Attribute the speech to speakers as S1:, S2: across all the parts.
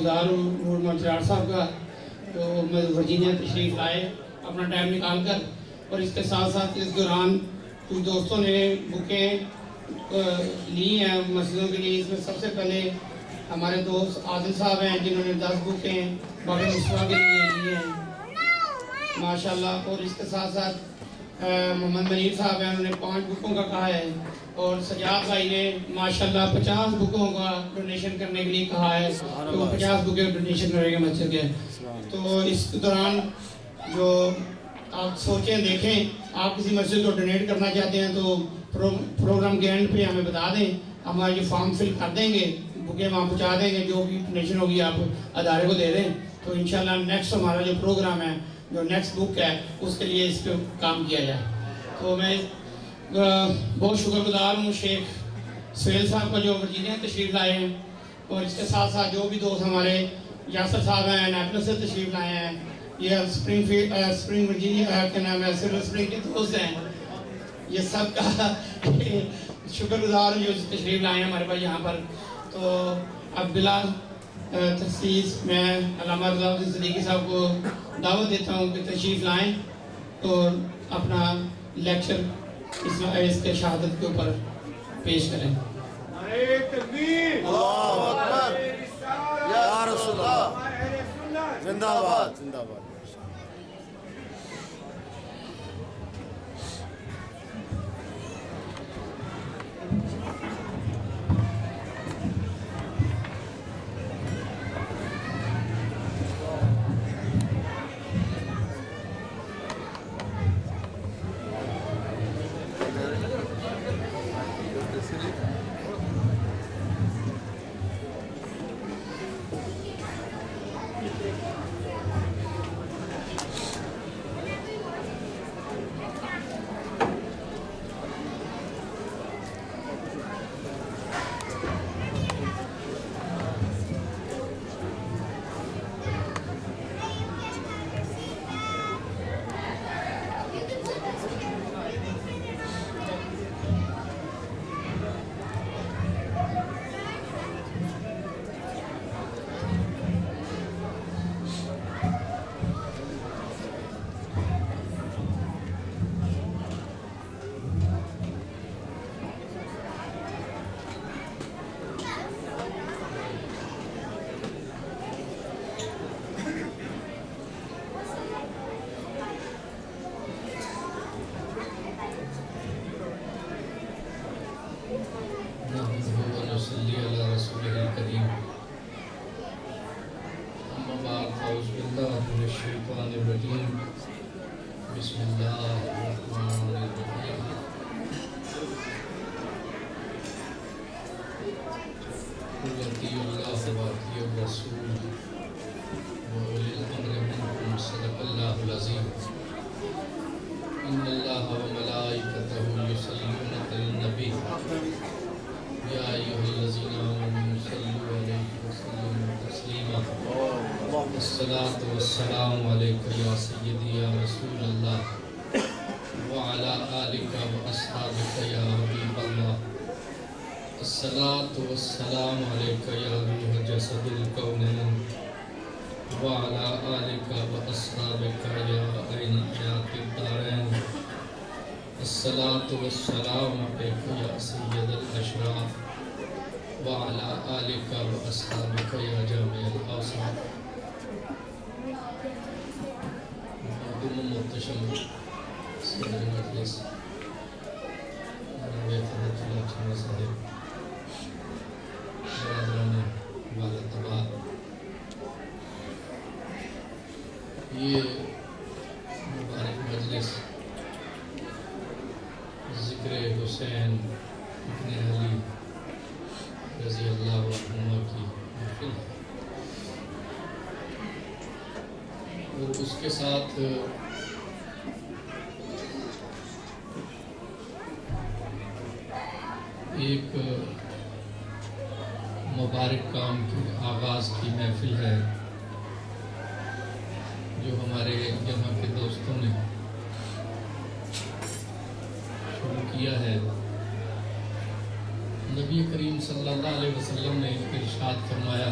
S1: گزار ہوں محمد چراغ صاحب کا، جو ورجینیا تشریف لائے اپنا ٹائم نکال کر، اور اس کے ساتھ ساتھ اس دوران کچھ دوستوں نے بکیں لی ہیں مسجدوں کے لیے۔ اس میں سب سے پہلے ہمارے دوست عادل صاحب ہیں جنہوں نے 10 بکیں باب مصطفیٰ کے لیے لی ہیں ماشاءاللہ، اور اس کے ساتھ ساتھ محمد منیر صاحب ہیں، انہوں نے 5 بکوں کا کہا ہے، اور سجاد بھائی نے ماشاءاللہ 50 بکوں کا ڈونیشن کرنے کے لیے کہا ہے، تو 50 بکیں ڈونیشن کرے گا مسجد کے۔ تو اس دوران جو آپ سوچیں دیکھیں، آپ کسی مسجد کو ڈونیٹ کرنا چاہتے ہیں تو پروگرام کے اینڈ پہ ہمیں بتا دیں، ہم یہ فارم فل کر دیں گے، بکیں وہاں پہنچا دیں گے، جو بھی ڈونیشن ہوگی آپ ادارے کو دے دیں، تو انشاءاللہ نیکسٹ ہمارا جو پروگرام ہے، جو نیکسٹ بک ہے، اس کے لیے اس پہ کام کیا جائے۔ تو میں بہت شکر گزار ہوں شیخ سہیل صاحب کا جو ورجینیا تشریف لائے ہیں، اور اس کے ساتھ ساتھ جو بھی دوست ہمارے یاسر صاحب ہیں نیپلس سے تشریف لائے ہیں، یہ سپرنگ ورجینیا کے نام ہے سلور سپرنگ کے دوست ہیں، یہ سب کا شکر گزار ہوں جو تشریف لائے ہیں ہمارے پاس یہاں پر۔ تو اب بلا تخصیص میں علامہ رضا الدین صدیقی صاحب کو دعوت دیتا ہوں کہ تشریف لائیں اور اپنا لیکچر اس کے شہادت کے اوپر پیش کریں۔
S2: نعرہ تکبیر،
S3: اللہ اکبر، یا رسول اللہ، زندہ باد زندہ باد۔
S4: بسم اللہ الرحمن الرحیم۔ قل اطیعوا اللہ واطیعوا الرسول وأولی الأمر منکم، صدق اللہ العظیم۔ ان اللہ وملائکتہ یصلون علی النبی یا ایھا الذین آمنوا صلوا علیہ وسلموا تسلیما۔ الصلاة والسلام علیکہ یا سیدی یا رسول اللہ وعلی آلک واصحابک یا حبیب اللہ۔ الصلاة والسلام علیکہ یا روح جسد الکونین وعلی آلک واصحابک یا عین حیات الدارین۔ الصلاة والسلام علیکہ یا سید الاشراف وعلی آلک واصحابک یا جامع الاوصاف۔ محتشم صدر مجلس فضلت اللہ چھنا صاحب، برادران والدبار، یہ مبارک مجلس ذکر حسین ابن علی رضی اللہ عنہ کی محفل ہے، اور اس کے ساتھ ایک مبارک کام کے آغاز کی محفل ہے جو ہمارے یہاں کے دوستوں نے شروع کیا ہے۔ نبی کریم صلی اللہ علیہ وسلم نے ارشاد فرمایا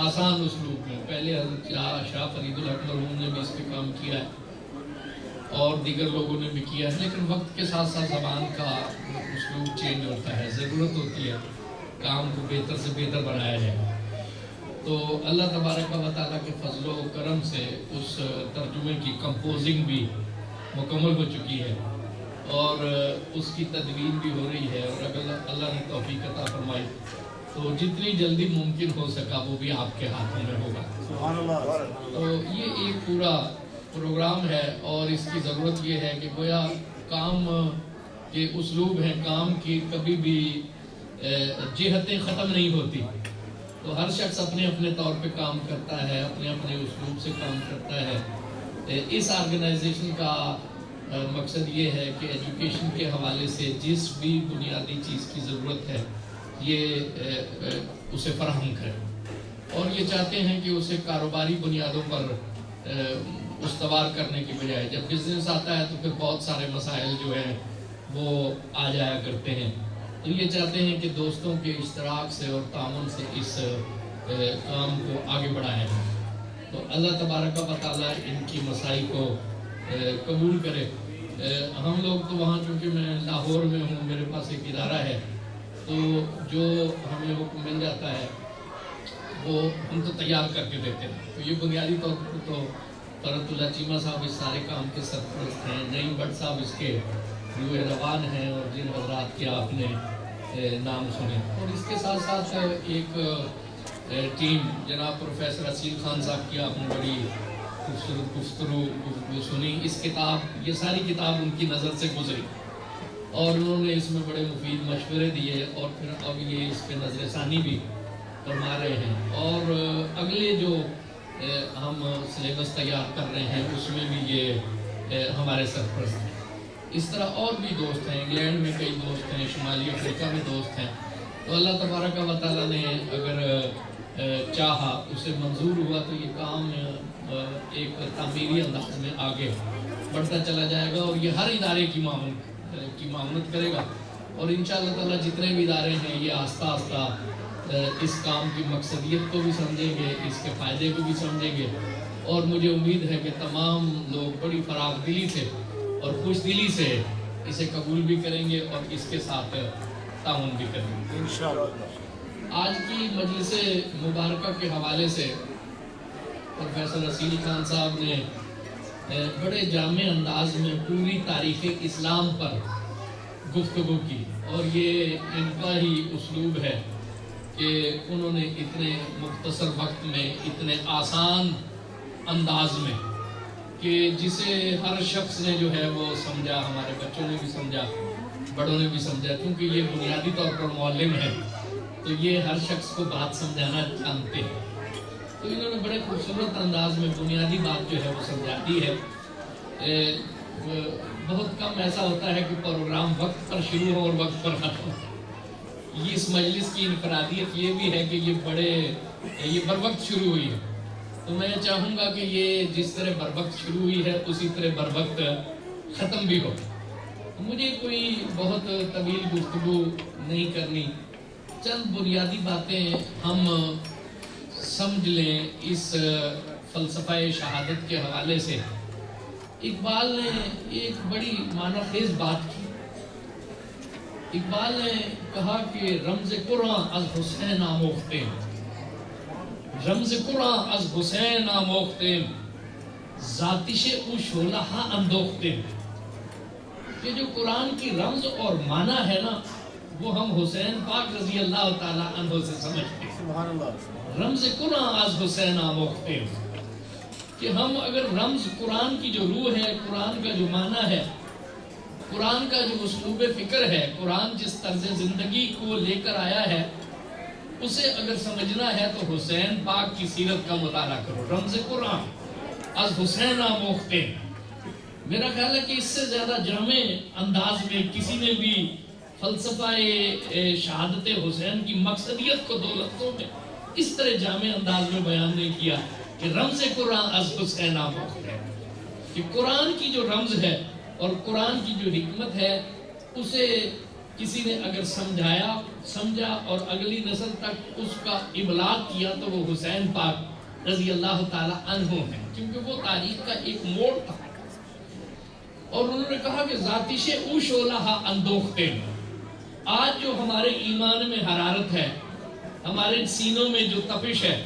S4: آسان اسلوب میں. پہلے حضرت شاہ فرید الحق مرحوم نے بھی اس پہ کام کیا ہے اور دیگر لوگوں نے بھی کیا ہے، لیکن وقت کے ساتھ ساتھ زبان کا اسلوب چینج ہوتا ہے، ضرورت ہوتی ہے کام کو بہتر سے بہتر بنایا جائے. تو اللہ تبارک و تعالیٰ کے فضل و کرم سے اس ترجمے کی کمپوزنگ بھی مکمل ہو چکی ہے اور اس کی تدوین بھی ہو رہی ہے، اور اگر اللہ نے توفیق عطا فرمائی تو جتنی جلدی ممکن ہو سکا وہ بھی آپ کے ہاتھوں میں ہوگا.
S3: سبحان اللہ.
S4: تو یہ ایک پورا پروگرام ہے اور اس کی ضرورت یہ ہے کہ گویا کام کے اسلوب ہیں، کام کی کبھی بھی جہتیں ختم نہیں ہوتی. تو ہر شخص اپنے اپنے طور پہ کام کرتا ہے، اپنے اپنے اسلوب سے کام کرتا ہے. اس آرگنائزیشن کا مقصد یہ ہے کہ ایجوکیشن کے حوالے سے جس بھی بنیادی چیز کی ضرورت ہے یہ اسے فراہم کرے، اور یہ چاہتے ہیں کہ اسے کاروباری بنیادوں پر استوار کرنے کی بجائے جب بزنس آتا ہے تو پھر بہت سارے مسائل جو ہیں وہ آ جایا کرتے ہیں. تو یہ چاہتے ہیں کہ دوستوں کے اشتراک سے اور تعاون سے اس کام کو آگے بڑھایا جائے. تو اللہ تبارک و تعالیٰ ان کی مساعی کو قبول کرے. ہم لوگ تو وہاں چونکہ میں لاہور میں ہوں، میرے پاس ایک ادارہ ہے، تو جو ہمیں حکم مل جاتا ہے وہ ہم تو تیار کر کے دیتے ہیں. تو یہ بنیادی طور پر تو فرت اللہ چیمہ صاحب اس سارے کام کے سرپرست ہیں، نعیم بٹ صاحب اس کے روح روان ہیں، اور جن حضرات کے آپ نے نام سنے. اور اس کے ساتھ ساتھ ایک ٹیم جناب پروفیسر اصیل خان صاحب کی آپ نے بڑی خوبصورت گفتگو سنی. اس کتاب، یہ ساری کتاب ان کی نظر سے گزری اور انہوں نے اس میں بڑے مفید مشورے دیے، اور پھر اب یہ اس پہ نظر ثانی بھی فرما رہے ہیں. اور اگلے جو ہم سلیبس تیار کر رہے ہیں اس میں بھی یہ ہمارے سرپرست ہیں. اس طرح اور بھی دوست ہیں، انگلینڈ میں کئی دوست ہیں، شمالی افریقہ میں دوست ہیں. تو اللہ تبارک و تعالیٰ نے اگر چاہا، اسے منظور ہوا تو یہ کام ایک تعمیری انداز میں آگے بڑھتا چلا جائے گا، اور یہ ہر ادارے کی معاونت کرے گا. اور انشاءاللہ تعالیٰ جتنے بھی ادارے ہیں یہ آہستہ آہستہ اس کام کی مقصدیت کو بھی سمجھیں گے، اس کے فائدے کو بھی سمجھیں گے. اور مجھے امید ہے کہ تمام لوگ بڑی فراخ دلی سے اور خوش دلی سے اسے قبول بھی کریں گے اور اس کے ساتھ تعاون بھی کریں گے
S3: انشاءاللہ.
S4: آج کی مجلس مبارکہ کے حوالے سے پروفیسر اصیل خان صاحب نے بڑے جامع انداز میں پوری تاریخ اسلام پر گفتگو کی، اور یہ ان کا ہی اسلوب ہے کہ انہوں نے اتنے مختصر وقت میں اتنے آسان انداز میں کہ جسے ہر شخص نے جو ہے وہ سمجھا، ہمارے بچوں نے بھی سمجھا، بڑوں نے بھی سمجھا، کیونکہ یہ بنیادی طور پر معلم ہے تو یہ ہر شخص کو بات سمجھانا جانتے ہیں. تو انہوں نے بڑے خوبصورت انداز میں بنیادی بات جو ہے وہ سمجھا دی ہے. بہت کم ایسا ہوتا ہے کہ پروگرام وقت پر شروع ہو اور وقت پر ختم ہو. یہ اس مجلس کی انفرادیت یہ بھی ہے کہ یہ بر وقت شروع ہوئی ہے. تو میں چاہوں گا کہ یہ جس طرح بر وقت شروع ہوئی ہے اسی طرح بر وقت ختم بھی ہو. مجھے کوئی بہت طویل گفتگو نہیں کرنی، چند بنیادی باتیں ہم سمجھ لیں اس فلسفہ شہادت کے حوالے سے. اقبال نے ایک بڑی معنی خیز بات کی. اقبال نے کہا کہ رمز قرآن از حسین آموختیم، رمز قرآن از حسین آموختیم، ذاتش او شعلہ اندوختیم. کہ جو قرآن کی رمز اور معنی ہے نا وہ ہم حسین پاک رضی اللہ تعالیٰ عنہ سے سمجھتے ہیں.
S3: سبحان اللہ.
S4: رمز قرآن از حسین آموختیم، کہ ہم اگر رمز قرآن کی جو روح ہے، قرآن کا جو معنی ہے، قرآن کا جو اسلوب فکر ہے، قرآن جس طرز زندگی کو لے کر آیا ہے اسے اگر سمجھنا ہے تو حسین پاک کی سیرت کا مطالعہ کرو. رمز قرآن از حسین آموختیم. میرا خیال ہے کہ اس سے زیادہ جامع انداز میں کسی نے بھی فلسفہ شہادت حسین کی مقصدیت کو 2 لفظوں میں اس طرح جامع انداز میں بیان نہیں کیا کہ رمز قرآن از حسین آموختیم. کہ قرآن کی جو رمز ہے اور قرآن کی جو حکمت ہے اسے کسی نے اگر سمجھا اور اگلی نسل تک اس کا ابلاغ کیا تو وہ حسین پاک رضی اللہ تعالی عنہ ہیں، کیونکہ وہ تاریخ کا ایک موڑ تھا۔ اور انہوں نے کہا کہ ذاتش او شعلہ اندوختے، آج جو ہمارے ایمان میں حرارت ہے، ہمارے سینوں میں جو تپش ہے،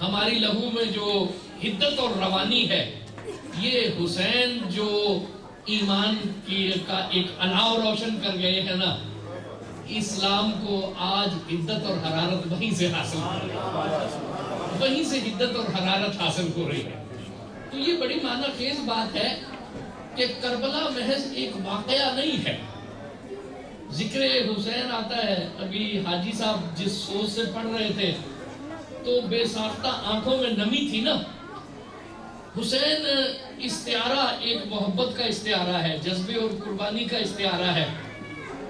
S4: ہماری لہو میں جو حدت اور روانی ہے، یہ حسین جو ایمان کا ایک الاؤ روشن کر گئے ہیں نا، اسلام کو آج حدت اور حرارت وہیں سے حاصل ہو رہی ہے، وہیں سے حدت اور حرارت حاصل ہو رہی ہے۔ تو یہ بڑی معنی خیز بات ہے کہ کربلا محض ایک واقعہ نہیں ہے۔ ذکر حسین آتا ہے، ابھی حاجی صاحب جس سوچ سے پڑھ رہے تھے تو بے ساختہ آنکھوں میں نمی تھی نا۔ حسین استعارہ ایک محبت کا استعارہ ہے، جذبے اور قربانی کا استعارہ ہے۔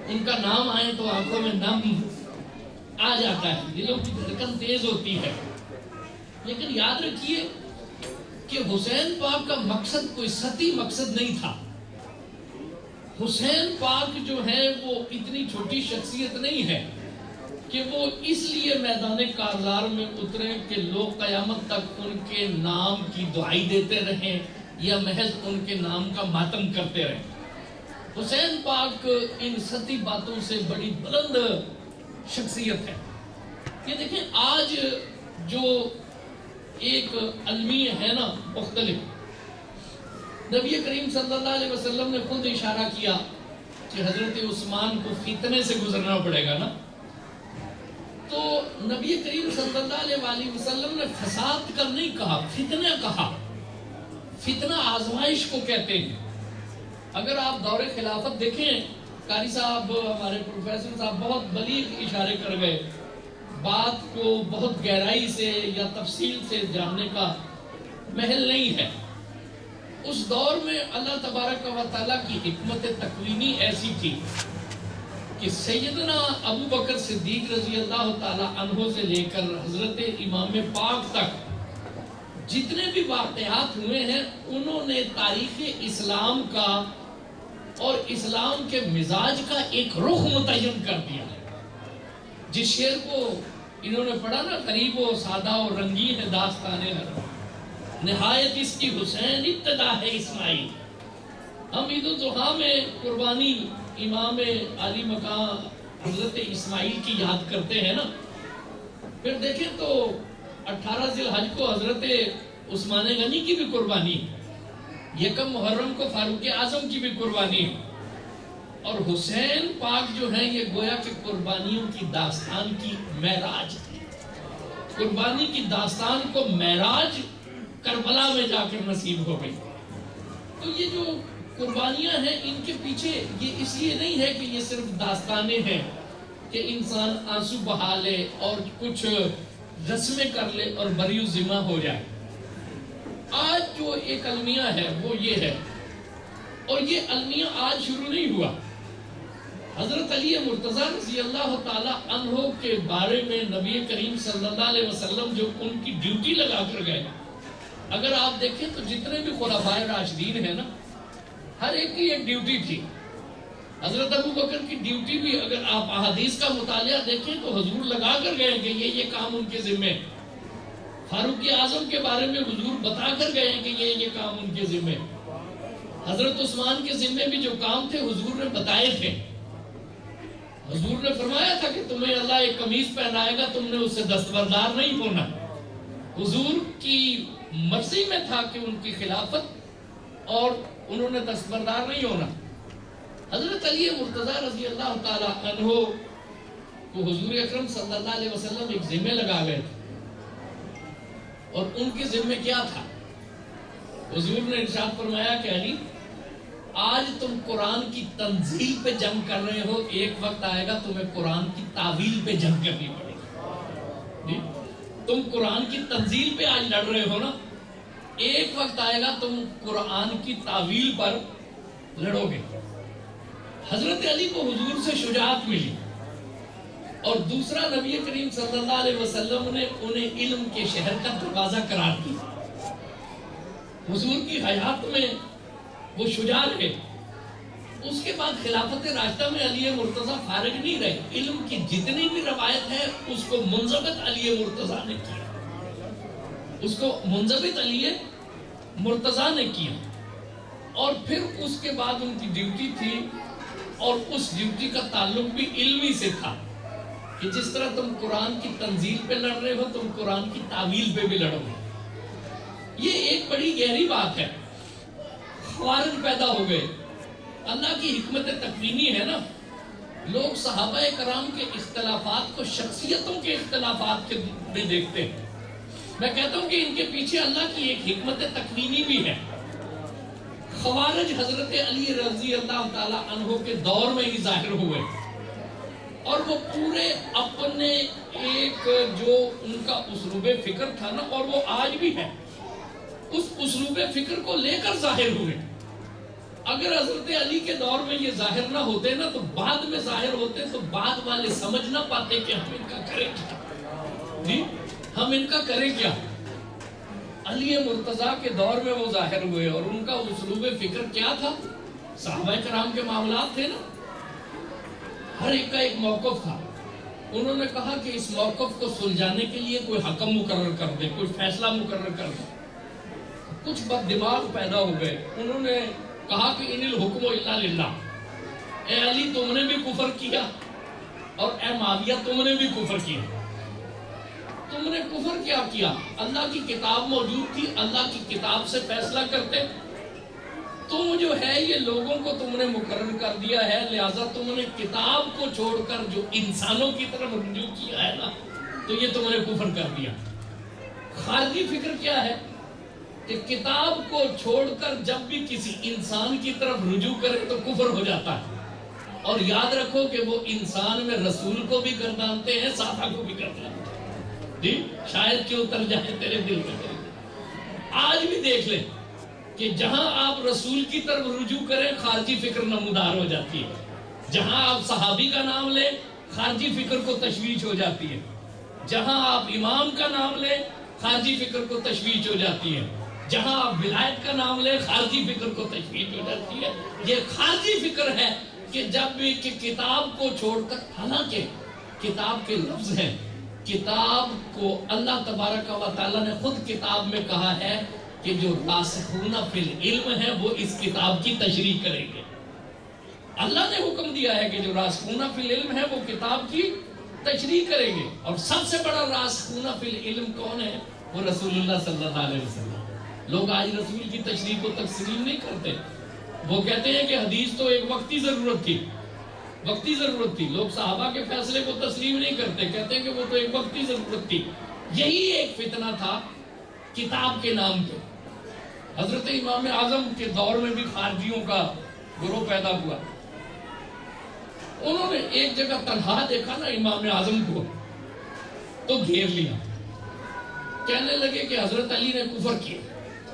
S4: ان کا نام آئے تو آنکھوں میں نم آ جاتا ہے، دلوں کی دھڑکن تیز ہوتی ہے۔ لیکن یاد رکھیے کہ حسین پاک کا مقصد کوئی سطحی مقصد نہیں تھا۔ حسین پاک جو ہے وہ اتنی چھوٹی شخصیت نہیں ہے کہ وہ اس لیے میدان کارزار میں اترے کہ لوگ قیامت تک ان کے نام کی دعائی دیتے رہیں یا محض ان کے نام کا ماتم کرتے رہیں۔ حسین پاک ان سطحی باتوں سے بڑی بلند شخصیت ہے۔ یہ دیکھیں آج جو ایک المیہ ہے نا مختلف، نبی کریم صلی اللہ علیہ وسلم نے خود اشارہ کیا کہ حضرت عثمان کو فتنے سے گزرنا پڑے گا نا، تو نبی کریم صلی اللہ علیہ وسلم نے فساد کر نہیں کہا، فتنہ کہا۔ فتنہ آزمائش کو کہتے ہیں۔ اگر آپ دور خلافت دیکھیں، قاری صاحب ہمارے پروفیسر صاحب بہت بلیغ اشارے کر گئے، بات کو بہت گہرائی سے یا تفصیل سے جاننے کا محل نہیں ہے۔ اس دور میں اللہ تبارک و تعالیٰ کی حکمت تکوینی ایسی تھی کہ سیدنا ابو بکر صدیق رضی اللہ تعالیٰ عنہ سے لے کر حضرت امام پاک تک جتنے بھی واقعات ہوئے ہیں، انہوں نے تاریخ اسلام کا اور اسلام کے مزاج کا ایک رخ متعین کر دیا ہے۔ جس شعر کو انہوں نے پڑھا نا، غریب و سادہ و رنگین ہے داستان حرم، نہایت اس کی حسین ابتدا ہے اسماعیل۔ ہم عید الاضحیٰ میں قربانی امام علی مقام حضرت اسماعیل کی یاد کرتے ہیں نا، پھر دیکھیں تو 18 ذی الحج کو حضرت عثمان غنی کی بھی قربانی ہے، یکم محرم کو فاروق اعظم کی بھی قربانی ہے، اور حسین پاک جو ہیں یہ گویا کہ قربانیوں کی داستان کی معراج تھی۔ قربانی کی داستان کو معراج کربلا میں جا کر نصیب ہو گئی۔ تو یہ جو قربانیاں ہیں ان کے پیچھے یہ اس لیے نہیں ہے کہ یہ صرف داستانیں ہیں کہ انسان آنسو بہا لے اور کچھ رسمیں کر لے اور بری ذمہ ہو جائے۔ آج جو ایک المیہ ہے وہ یہ ہے، اور یہ المیہ آج شروع نہیں ہوا۔ حضرت علی مرتضیٰ رضی اللہ تعالیٰ عنہ کے بارے میں نبی کریم صلی اللہ علیہ وسلم جو ان کی ڈیوٹی لگا کر گئے، اگر آپ دیکھیں تو جتنے بھی خلفائے راشدین ہیں نا، ہر ایک کی ایک ڈیوٹی تھی۔ حضرت ابو بکر کی ڈیوٹی بھی اگر آپ احادیث کا مطالعہ دیکھیں تو حضور لگا کر گئے کہ یہ کام ان کے ذمہ ہے۔ فاروق اعظم کے بارے میں حضور بتا کر گئے کہ یہ کام ان کے ذمہ ہے۔ حضرت عثمان کے ذمہ بھی جو کام تھے حضور نے بتائے تھے۔ حضور نے فرمایا تھا کہ تمہیں اللہ ایک قمیض پہنائے گا، تم نے اس سے دستبردار نہیں ہونا۔ حضور کی مرضی میں تھا کہ ان کی خلافت، اور انہوں نے دستبردار نہیں ہونا۔ حضرت علی مرتضیٰ رضی اللہ تعالیٰ عنہ کو حضور اکرم صلی اللہ علیہ وسلم ایک ذمہ لگا گئے تھے، اور ان کے ذمہ کیا تھا؟ حضور نے ارشاد فرمایا کہ علی، آج تم قرآن کی تنزیل پہ جنگ کر رہے ہو، ایک وقت آئے گا تمہیں قرآن کی تعویل پہ جنگ کرنی پڑے گی۔ تم قرآن کی تنزیل پہ آج لڑ رہے ہو نا، ایک وقت آئے گا تم قرآن کی تعویل پر لڑو گے۔ حضرت علی کو حضور سے شجاعت ملی، اور دوسرا نبی کریم صلی اللہ علیہ وسلم نے انہیں علم کے شہر کا دروازہ قرار دیا۔ حضور کی حیات میں وہ شجاع رہے، اس کے بعد خلافت راشدہ میں علی مرتضیٰ فارغ نہیں رہے، علم کی جتنی بھی روایت ہے اس کو منضبط علی مرتضیٰ نے کیا، اس کو منضبط علی مرتضیٰ نے کیا. اور پھر اس کے بعد ان کی ڈیوٹی تھی، اور اس ڈیوٹی کا تعلق بھی علمی سے تھا کہ جس طرح تم قرآن کی تنزیل پہ لڑ رہے ہو تم قرآن کی تعویل پہ بھی لڑو گے. یہ ایک بڑی گہری بات ہے. خوارج پیدا ہو گئے. اللہ کی حکمت تکوینی ہے نا، لوگ صحابہ کرام کے اختلافات کو شخصیتوں کے اختلافات میں دیکھتے ہیں. میں کہتا ہوں کہ ان کے پیچھے اللہ کی ایک حکمت تکوینی بھی ہے. خوارج حضرت علی رضی اللہ تعالی عنہ کے دور میں ہی ظاہر ہوئے، اور وہ پورے اپنے ایک جو ان کا اسلوب فکر تھا نا، اور وہ آج بھی ہے، اس اسلوب فکر کو لے کر ظاہر ہوئے. اگر حضرت علی کے دور میں یہ ظاہر نہ ہوتے نا تو بعد میں ظاہر ہوتے تو بعد والے سمجھ نہ پاتے کہ ہم ان کا کریں کیا. جی ہم ان کا کریں کیا. علی مرتضیٰ کے دور میں وہ ظاہر ہوئے، اور ان کا اسلوب فکر کیا تھا؟ صحابہ کرام کے معاملات تھے نا، ہر ایک کا ایک موقف تھا. انہوں نے کہا کہ اس موقف کو سلجھانے کے لیے کوئی حکم مقرر کر دے، کوئی فیصلہ مقرر کر دے. کچھ بد دماغ پیدا ہو گئے. انہوں نے کہا کہ ان الحکم الا للہ، اے علی تم نے بھی کفر کیا، اور اے معاویہ تم نے بھی کفر کیا. تم نے کفر کیا کیا؟ اللہ کی کتاب موجود تھی، اللہ کی کتاب سے فیصلہ کرتے. تم جو ہے یہ لوگوں کو تم نے مقرر کر دیا ہے، لہذا تم نے کتاب کو چھوڑ کر جو انسانوں کی طرف رجوع کیا ہے نا، تو یہ تم نے کفر کر دیا. خارجی فکر کیا ہے کہ کتاب کو چھوڑ کر جب بھی کسی انسان کی طرف رجوع کرے تو کفر ہو جاتا ہے. اور یاد رکھو کہ وہ انسان میں رسول کو بھی گردانتے ہیں، صحابہ کو بھی گردانتے ہیں. جی شاید کہ اتر جائے تیرے دل میں. آج بھی دیکھ لیں کہ جہاں آپ رسول کی طرف رجوع کریں خارجی فکر نمودار ہو جاتی ہے. جہاں آپ صحابی کا نام لیں خارجی فکر کو تشویش ہو جاتی ہے. جہاں آپ امام کا نام لیں خارجی فکر کو تشویش ہو جاتی ہے. جہاں آپ ولایت کا نام لیں خارجی فکر کو تشویش ہو جاتی ہے. یہ خارجی فکر ہے کہ جب بھی کہ کتاب کو چھوڑ کر، حالانکہ کتاب کے لفظ ہیں، کتاب کو اللہ تبارک و تعالیٰ نے خود کتاب میں کہا ہے کہ جو راسخون فی العلم ہے وہ اس کتاب کی تشریح کریں گے. اللہ نے حکم دیا ہے کہ جو راسخون فی العلم ہے وہ کتاب کی تشریح کریں گے. اور سب سے بڑا راسخون فی العلم کون ہے؟ وہ رسول اللہ صلی اللہ علیہ وسلم. لوگ آج رسول کی تشریح کو تسلیم نہیں کرتے. وہ کہتے ہیں کہ حدیث تو ایک وقتی ضرورت تھی، وقتی ضرورت تھی. لوگ صحابہ کے فیصلے کو تسلیم نہیں کرتے، کہتے ہیں کہ وہ تو ایک وقتی ضرورت تھی. یہی ایک فتنہ تھا کتاب کے نام پہ. حضرت امام اعظم کے دور میں بھی خارجیوں کا گروہ پیدا ہوا. انہوں نے ایک جگہ تنہا دیکھا نا امام اعظم کو تو گھیر لیا. کہنے لگے کہ حضرت علی نے کفر کیا،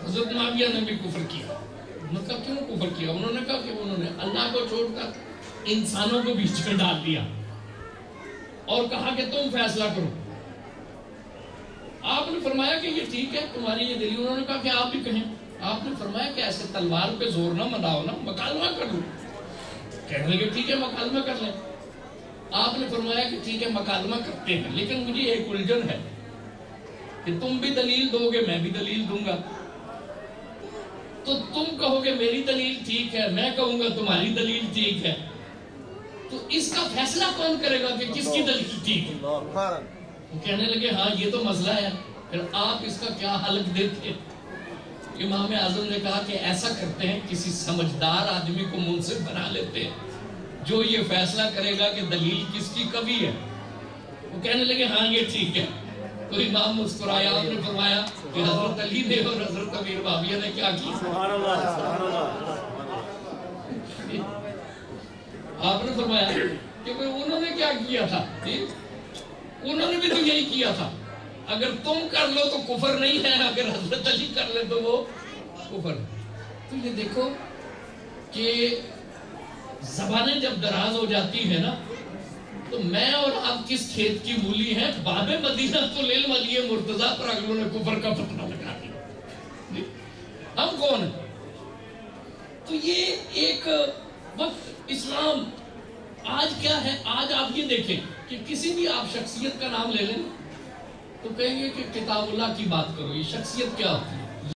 S4: حضرت معاویہ نے بھی کفر کیا. مطلب کیوں کفر کیا؟ انہوں نے کہا کہ انہوں نے اللہ کو چھوڑ کر انسانوں کو بیچ میں ڈال دیا اور کہا کہ تم فیصلہ کرو. آپ نے فرمایا کہ یہ ٹھیک ہے تمہاری یہ دلیل. انہوں نے کہا کہ آپ بھی کہیں. آپ نے فرمایا کہ ایسے تلوار پہ زور نہ مناؤ نا، مکالمہ کر لو. کہنے لگے ٹھیک ہے مکالمہ کر لیں. آپ نے فرمایا کہ ٹھیک ہے مکالمہ کرتے ہیں، لیکن مجھے ایک الجھن ہے کہ تم بھی دلیل دو گے میں بھی دلیل دوں گا. تو تم کہو گے میری دلیل ٹھیک ہے، میں کہوں گا تمہاری دلیل ٹھیک ہے. تو اس کا فیصلہ کون کرے گا کہ کس کی دلیل ٹھیک ہے؟ وہ کہنے لگے ہاں یہ تو مسئلہ ہے، پھر آپ اس کا کیا حل دیتے؟ امام اعظم نے کہا کہ ایسا کرتے ہیں، کسی سمجھدار آدمی کو منصف بنا لیتے ہیں جو یہ فیصلہ کرے گا کہ دلیل کس کی کبھی ہے. وہ کہنے لگے ہاں یہ ٹھیک ہے. تو امام مسکرایا. آپ نے فرمایا کہ حضرت علی نے اور حضرت امیر معاویہ نے کیا کیا؟
S3: سبحان اللہ سبحان اللہ.
S4: آپ نے فرمایا کہ انہوں نے کیا کیا تھا؟ انہوں نے بھی تو یہی کیا تھا. اگر تم کر لو تو کفر نہیں ہے، اگر حضرت علی کر لے تو وہ کفر ہے. تو یہ دیکھو کہ زبانیں جب دراز ہو جاتی ہیں نا تو میں اور آپ کس کھیت کی مولی ہیں؟ باب مدینہ تو العلم علی مرتضیٰ پر اگلوں نے کفر کا فتنہ لگا دیا. ہم کون ہیں؟ تو یہ ایک وقت آج کیا ہے، آج آپ یہ دیکھیں کہ کسی بھی آپ شخصیت کا نام لے لیں تو کہیں گے کہ کتاب اللہ کی بات کرو، یہ شخصیت کیا ہوتی ہے؟